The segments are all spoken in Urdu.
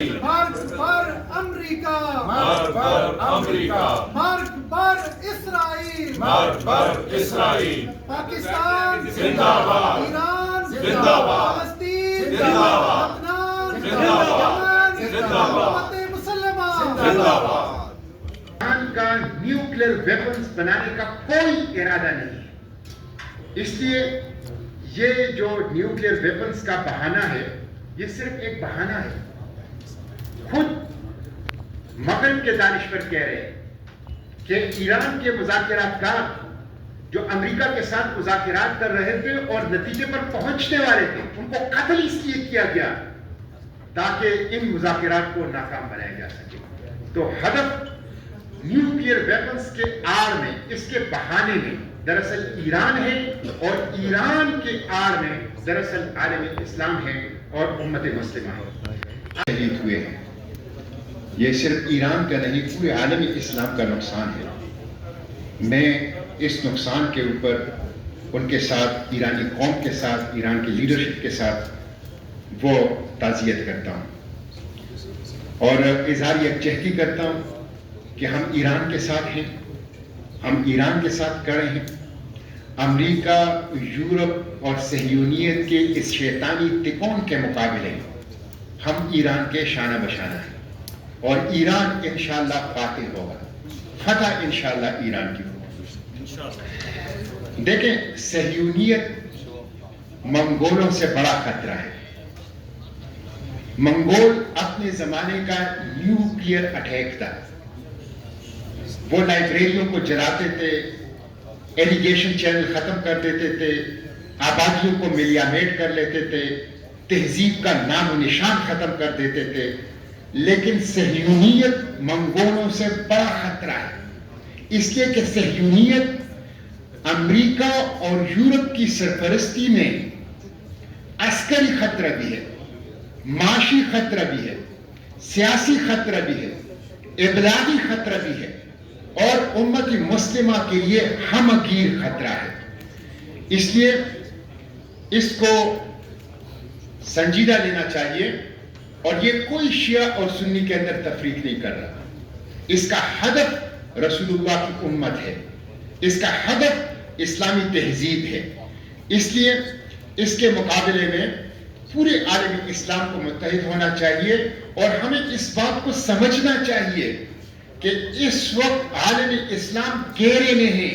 مرگ پر امریکہ، مرگ پر امریکہ، مرگ پر اسرائیل، مرگ پر اسرائیل، پاکستان زندہ باد، ایران زندہ باد، فلسطین زندہ باد، لبنان زندہ باد، یمن زندہ باد، امت مسلمہ زندہ باد۔ ایران کا نیوکلیر ویپنز بنانے کا کوئی ارادہ نہیں ہے، اس لیے یہ جو نیوکلیر ویپنز کا بہانہ ہے یہ صرف ایک بہانہ ہے۔ خود مغرب کے دانشور کہہ رہے ہیں کہ ایران کے مذاکرات کار جو امریکہ کے ساتھ مذاکرات کر رہے تھے اور نتیجے پر پہنچنے والے تھے ان کو قتل اس لیے کیا گیا تاکہ ان مذاکرات کو ناکام بنایا جا سکے۔ تو ہدف نیوکلیر ویپنز کے آڑ میں، اس کے بہانے میں دراصل ایران ہے، اور ایران کے آڑ میں دراصل عالم اسلام ہے اور امت مسلمہ ہے۔ شہید ہوئے ہیں، یہ صرف ایران کا نہیں پورے عالم اسلام کا نقصان ہے۔ میں اس نقصان کے اوپر ان کے ساتھ، ایرانی قوم کے ساتھ، ایران کی لیڈرشپ کے ساتھ وہ تعزیت کرتا ہوں اور اظہار یکجہتی کرتا ہوں کہ ہم ایران کے ساتھ ہیں، ہم ایران کے ساتھ کھڑے ہیں۔ امریکہ، یورپ اور صہیونیت کے اس شیطانی تکون کے مقابلے ہم ایران کے شانہ بشانہ ہیں، اور ایران انشاءاللہ فاتح ہوگا، فتح انشاءاللہ ایران کی ہوگی۔ دیکھیں، صہیونیت منگولوں سے بڑا خطرہ ہے۔ منگول اپنے زمانے کا نیوکلیر اٹیک تھا، وہ لائبریریوں کو جلاتے تھے، ایریگیشن چینل ختم کر دیتے تھے، آبادیوں کو ملیامیٹ کر لیتے تھے، تہذیب کا نام و نشان ختم کر دیتے تھے۔ لیکن صہیونیت منگولوں سے بڑا خطرہ ہے، اس لیے کہ صہیونیت امریکہ اور یورپ کی سرپرستی میں عسکری خطرہ بھی ہے، معاشی خطرہ بھی ہے، سیاسی خطرہ بھی ہے، ابلاغی خطرہ بھی ہے، اور امت مسلمہ کے لیے ہمگیر خطرہ ہے۔ اس لیے اس کو سنجیدہ لینا چاہیے، اور یہ کوئی شیعہ اور سنی کے اندر تفریق نہیں کر رہا۔ اس کا ہدف رسول اللہ کی امت ہے، اس کا ہدف اسلامی تہذیب ہے۔ اس لیے اس کے مقابلے میں پورے عالم اسلام کو متحد ہونا چاہیے، اور ہمیں اس بات کو سمجھنا چاہیے کہ اس وقت عالم اسلام گھیرے میں ہے،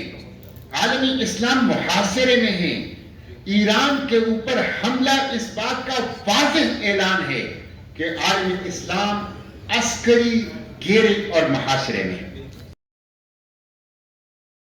عالم اسلام محاصرے میں ہے۔ ایران کے اوپر حملہ اس بات کا واضح اعلان ہے کہ عالم اسلام عسکری گھیرے اور محاصرے میں ہے۔